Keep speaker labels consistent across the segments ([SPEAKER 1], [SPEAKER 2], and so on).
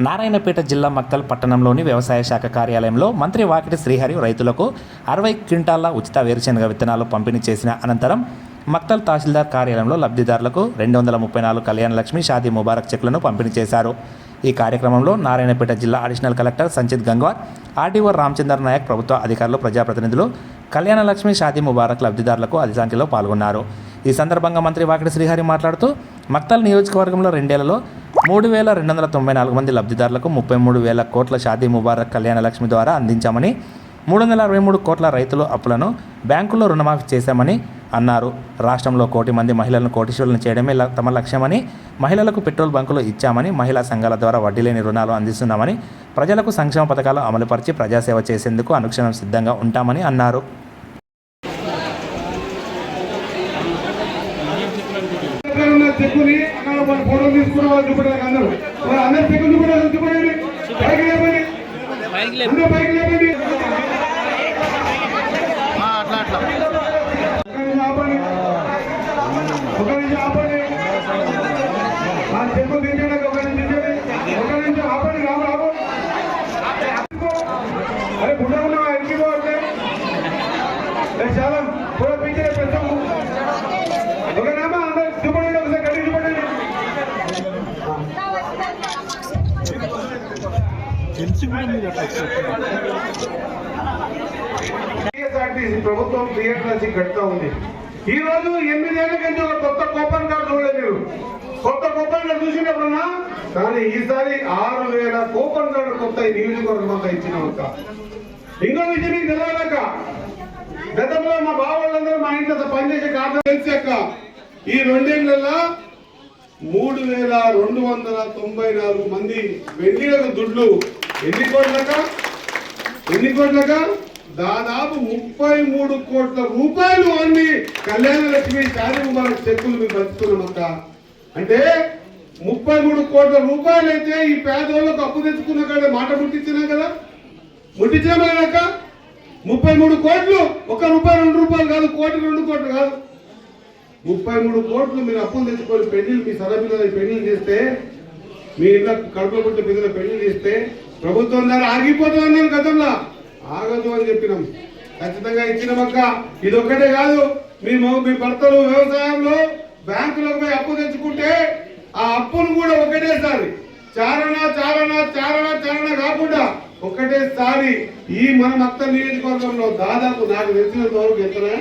[SPEAKER 1] నారాయణపేట జిల్లా మక్తల్ పట్టణంలోని వ్యవసాయ శాఖ కార్యాలయంలో మంత్రి వాకిటి శ్రీహరి రైతులకు 60 క్వింటాళ్ల ఉచిత వేరుశెనగ విత్తనాలు పంపిణీ చేసిన అనంతరం మక్తల్ తహసీల్దార్ కార్యాలయంలో లబ్ధిదారులకు 234 కళ్యాణ లక్ష్మి షాదీ ముబారక్ చెక్లను పంపిణీ చేశారు. ఈ కార్యక్రమంలో నారాయణపేట జిల్లా additional collector Sanchit Gangwar, RDO Ramchander Naik, ప్రభుత్వ అధికారులు, ప్రజాప్రతినిధులు కళ్యాణ లక్ష్మి షాదీ ముబారక్ లబ్ధిదారులకు అధిక సంఖ్యలో పాల్గొన్నారు. ఈ సందర్భంగా మంత్రి వాకిటి శ్రీహరి మాట్లాడుతూ మక్తల్ నియోజకవర్గంలో 2 ఏళ్లలో 3,294 మంది లబ్ధిదారులకు 33,000 కోట్ల షాదీ ముబారక్ కళ్యాణ లక్ష్మి ద్వారా అందించామని, 363 కోట్ల రైతుల అప్పులను బ్యాంకుల్లో రుణమాఫీ చేశామని అన్నారు. రాష్ట్రంలో 1 కోటి మంది మహిళలను కోటీశ్వరులను చేయడమే తమ లక్ష్యమని, మహిళలకు పెట్రోల్ బంకులు ఇచ్చామని, మహిళా సంఘాల ద్వారా వడ్డీ లేని రుణాలు అందిస్తున్నామని, ప్రజలకు సంక్షేమ పథకాలు అమలుపరిచి ప్రజాసేవ చేసేందుకు అనుక్షణం సిద్ధంగా ఉంటామని అన్నారు.
[SPEAKER 2] చెక్కుని ఫోటో తీసుకున్న వాళ్ళు చూపడానికి అందరూ చెక్కులు చూపండి, పైకి లేపండి, అందరూ పైకి లేపండి, ఒక నిమిషం ఆపండి, ఆ చెక్కులు తీసేయడానికి ఒక నిమిషం ఆపండి, రాబు అరే గుడ్డ ఉన్నావా ఇంటికి పోతే చాలా కూడా పెంచే ప్రశ్న ఒకనామా అందరూ చూపండి, ఒకసారి గట్టి చూపండి. ప్రభుత్వం థియేటర్స్ కడుతూ ఉంది. ఈ రోజు 8 ఏళ్ల నుంచి ఒక కొత్త కూపన్ కార్డు చూడలేదు. మీరు కొత్త కూపన్ కార్డు చూసినప్పుడున్నా, కానీ ఈసారి 6,000 కూపన్ కార్డు కొత్త నియోజకవర్గం అంతా ఇచ్చినాక. ఇంకో విషయం మీకు తెలియలేక, గతంలో మా బావాళ్ళందరూ మా ఇంట్లో పనిచేసే కార్డు తెలిసాక ఈ 2 ఏళ్లలో 3,294 మంది వెండిలకు దుడ్లు ఎన్ని కోట్లక దాదాపు 33 కోట్ల రూపాయలు అన్ని కళ్యాణ లక్ష్మి షాదీ ముబారక్ చెక్కులు మేము బతుకున్నామక్క. అంటే 33 కోట్ల రూపాయలు అయితే ఈ పేదోళ్ళకు అప్పు తెచ్చుకున్న కాడ మాట ముట్టించినాం కదా, ముట్టించామక్క. 33 కోట్లు, 1 రూపాయి 2 రూపాయలు కాదు, 1 కోటి 2 కోట్లు కాదు, 33 కోట్లు మీరు అప్పులు తెచ్చుకొని పెళ్లిళ్ళు, మీ సరపిల్లల పెళ్లిళ్ళు చేస్తే, మీ ఇంట్లో కడుపులో పుట్టిన పిల్లల పెళ్లిళ్ళు చేస్తే ప్రభుత్వం ద్వారా ఆగిపోతుందన్నారు. గతంలో ఆగదు అని చెప్పినాం, ఖచ్చితంగా ఇచ్చినామక్క. ఇది ఒక్కటే కాదు, మీ భర్తలు వ్యవసాయంలో బ్యాంకులకు పోయి అప్పు తెచ్చుకుంటే ఆ అప్పును కూడా ఒకటేసారి చారణ కాకుండా ఒకటేసారి ఈ మన మక్తల్ నియోజకవర్గంలో దాదాపు నాకు తెలిసినంత వరకు ఎంతనా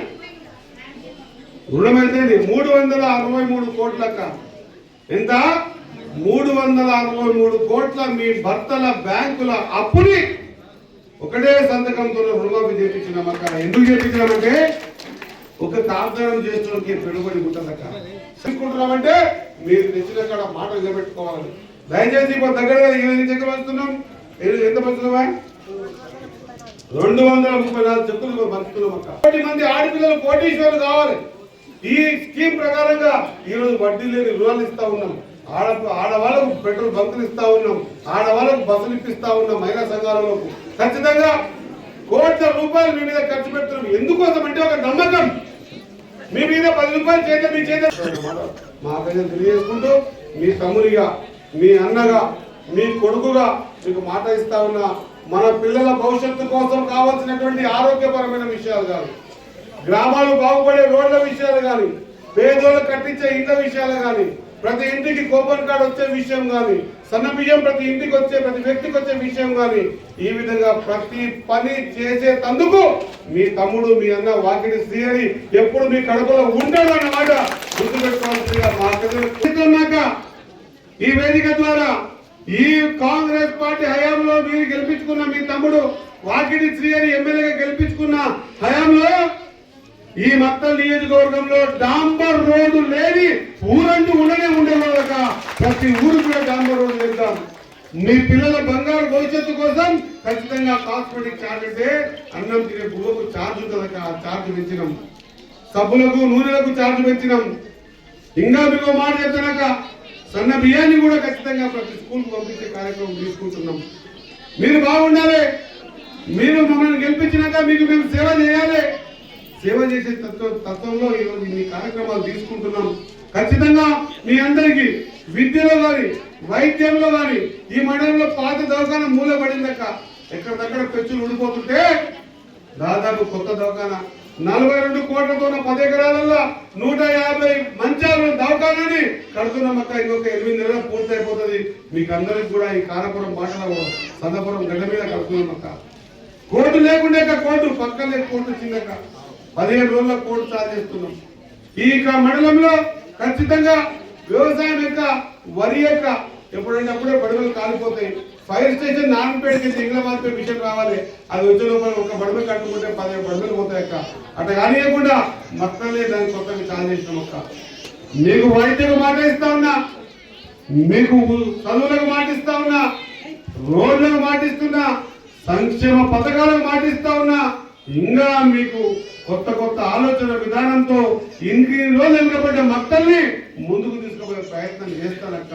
[SPEAKER 2] రుణమైతే 363 కోట్లక్క. ఎంత? 363 కోట్ల మీ భర్తల బ్యాంకుల అప్పుని ఒకటే సంతకంతో రుణమాఫీ చేయించినామక్క. ఎందుకు చేయించినామంటే ఒక తాపనం చేస్తున్నకి పెట్టుబడి ఉంటుందక్క. తీసుకుంటున్నామంటే మీరు తెచ్చిన కాడ మాట నిలబెట్టుకోవాలి. దయచేసి ఇప్పుడు దగ్గరగా చెక్కులు పంచుతున్నాం. ఎంత పంచుతున్నావా? 234 చెక్కులు పంచుతున్నామక్క. 1 కోటి మంది ఆడపిల్లలు కోటీశ్వరులు కావాలి. ఈ స్కీమ్ ప్రకారంగా ఈరోజు వడ్డీ లేని రుణాలు ఇస్తా ఉన్నాం, ఆడవాళ్ళకు పెట్రోల్ బంకులు ఇస్తా ఉన్నాం, ఆడవాళ్ళకు బస్సులు ఇప్పిస్తా ఉన్నాం, మహిళా సంఘాలకు ఖచ్చితంగా కోట్ల రూపాయలు మీ మీద ఖర్చు పెడుతున్నాం. ఎందుకోసం అంటే ఒక నమ్మకం, మీ మీద 10 రూపాయలు చేత మీ చేత మా ప్రజలు తెలియజేసుకుంటూ, మీ తమ్ముడిగా, మీ అన్నగా, మీ కొడుకుగా మీకు మాట ఇస్తా ఉన్నా. మన పిల్లల భవిష్యత్తు కోసం కావాల్సినటువంటి ఆరోగ్యపరమైన విషయాలు కానీ, గ్రామాలు బాగుపడే రోడ్ల విషయాలు కానీ, పేదోళ్ళు కట్టించే ఇండ్ల విషయాలు కానీ, ప్రతి ఇంటికి కూపన్ కార్డు వచ్చే విషయం కానీ, సన్న బియ్యం ప్రతి ఇంటికి వచ్చే, ప్రతి వ్యక్తికి వచ్చే విషయం కానీ, ఈ విధంగా ప్రతి పని చేసేందుకు మీ తమ్ముడు, మీ అన్న వాకిటి శ్రీహరి ఎప్పుడు మీ కడుపులో ఉంటాడు అన్నమాట గుర్తుపెట్టుకోవాల్సిందిగా మాట్లాడుతున్నాక ఈ వేదిక ద్వారా ఈ కాంగ్రెస్ పార్టీ హయాంలో మీరు గెలిపించుకున్న మీ తమ్ముడు వాకిటి శ్రీహరి ఎమ్మెల్యేగా గెలిపించుకున్న హయాంలో ఈ మక్తల్ నియోజకవర్గంలో డాంబర్ రోడ్డు లేని ఊరంటూ ఉండేవాళ్ళక. ప్రతి ఊరు కూడా డాంబర్ రోడ్డు వేద్దాం. మీ పిల్లల బంగారు భవిష్యత్తు కోసం ఖచ్చితంగా కాస్మెటిక్ ఛార్జ్ అంటే అన్నం తినే బువ్వకు ఛార్జ్ ఉంటుందక. ఆ ఛార్జ్ పెంచినాం, సబ్బులకు నూనెలకు ఛార్జ్ పెంచినాం. ఇంకా మీకు మాట చెప్తానక, సన్న బియ్యాన్ని కూడా ఖచ్చితంగా ప్రతి స్కూల్కి పంపించే కార్యక్రమం తీసుకుంటున్నాం. మీరు బాగుండాలి, మీరు మమ్మల్ని గెలిపించినాక మీకు మేము సేవ చేయాలి. సేవ చేసే తత్వంలో ఈరోజు ఇన్ని కార్యక్రమాలు తీసుకుంటున్నాం. ఖచ్చితంగా మీ అందరికీ విద్యలో కానీ, వైద్యంలో కానీ ఈ మండలంలో పాత దవాఖాన మూల పడిందక్క. ఎక్కడిదక్కడ పెచ్చులు ఉండిపోతుంటే దాదాపు కొత్త దవాఖాన 42 కోట్లతో 10 ఎకరాలలో 150 మంచాలు దవాఖానాన్ని కడుతున్నామక్క. ఇంకొక 8 నెలలు పూర్తి అయిపోతుంది. మీకు అందరికి కూడా ఈ కానపురం బాటలో సన్నపురం గడ్డ మీద కడుతున్నామక్క. కోర్టు లేకుండా కోర్టు పక్కనే కోర్టు వచ్చిందక్క. 15 రోజుల కోర్టు చాలు చేస్తున్నాం. ఈ మండలంలో ఖచ్చితంగా వ్యవసాయం యొక్క వరి యొక్క ఎప్పుడైనా అప్పుడే బడుగులు కాలిపోతాయి. ఫైర్ స్టేషన్ నారాయణపేటకి ఇంగ్లాబాద్ మిషన్ రావాలి. అది వచ్చే లోపల ఒక బడుగు కట్టుకుంటే 10 బడుగులు పోతాయి అక్క. అట్లా కానియకుండా మొత్తాన్ని దాన్ని కొత్తగా చాలు చేసినాం అక్క. మీకు వైద్యకు మాట ఇస్తా ఉన్నా, మీకు చదువులకు మాటిస్తా ఉన్నా, రోడ్లకు మాటిస్తున్నా, సంక్షేమ పథకాలకు మాటిస్తా ఉన్నా. ఇంకా మీకు కొత్త కొత్త ఆలోచన విధానంతో ఇన్ని రోజులు వెనుకబడ్డ మక్కల్ని ముందుకు తీసుకుపోయే ప్రయత్నం చేస్తానక్క.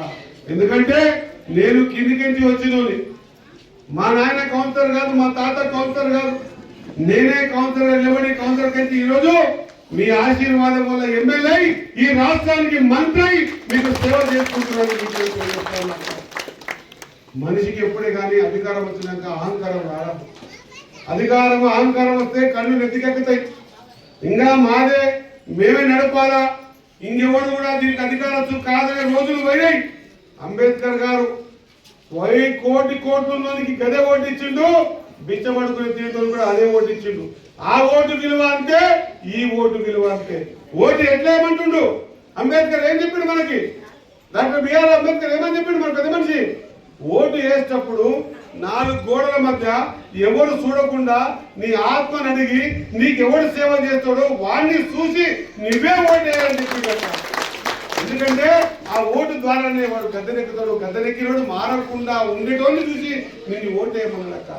[SPEAKER 2] ఎందుకంటే నేను కిందికించి వచ్చినోని. మా నాయన కౌన్సిలర్ కాదు, మా తాత కౌన్సిలర్ కాదు, నేనే కౌన్సిలర్ నిలబడి కౌన్సిలర్ కంటే ఈరోజు మీ ఆశీర్వాదం వల్ల ఎమ్మెల్యే ఈ రాష్ట్రానికి మంత్రి మీకు సేవ చేసుకుంటున్నాను. మనిషికి ఎప్పుడే కానీ అధికారం వచ్చినాక అహంకారం రావడం. అధికారం అహంకారం వస్తే కళ్ళు నెత్తికెక్కుతాయి. ఇంకా మాదే మేమే నడపాలా, ఇంకెవరు కూడా దీనికి అధికారం కాదనే రోజులు పోయినాయి. అంబేద్కర్ గారు కోట్లలోనికి గదే ఓటు ఇచ్చిండు, బిచ్చమడుకునే తీర్థులు కూడా అదే ఓటు ఇచ్చిండు. ఆ ఓటు విలువ అంతే, ఈ ఓటు విలువ అంతే. ఓటు ఎట్లా ఏమంటుండు అంబేద్కర్ ఏం చెప్పిండు మనకి? డాక్టర్ బిఆర్ అంబేద్కర్ ఏమని చెప్పిండు మన పెద్ద మనిషి? ఓటు వేసేటప్పుడు 4 గోడల మధ్య ఎవరు చూడకుండా నీ ఆత్మను అడిగి నీకెవడు సేవ చేస్తాడో వాడిని చూసి నువ్వే ఓటు వేయాలని చెప్పిండట. ఎందుకంటే ఆ ఓటు ద్వారానే వాడు గద్దెనెక్కుతాడు. గద్దెనెక్కినోడు మారకుండా ఉండేటోని చూసి నిన్ను ఓటు వేయమన్నాడక్క.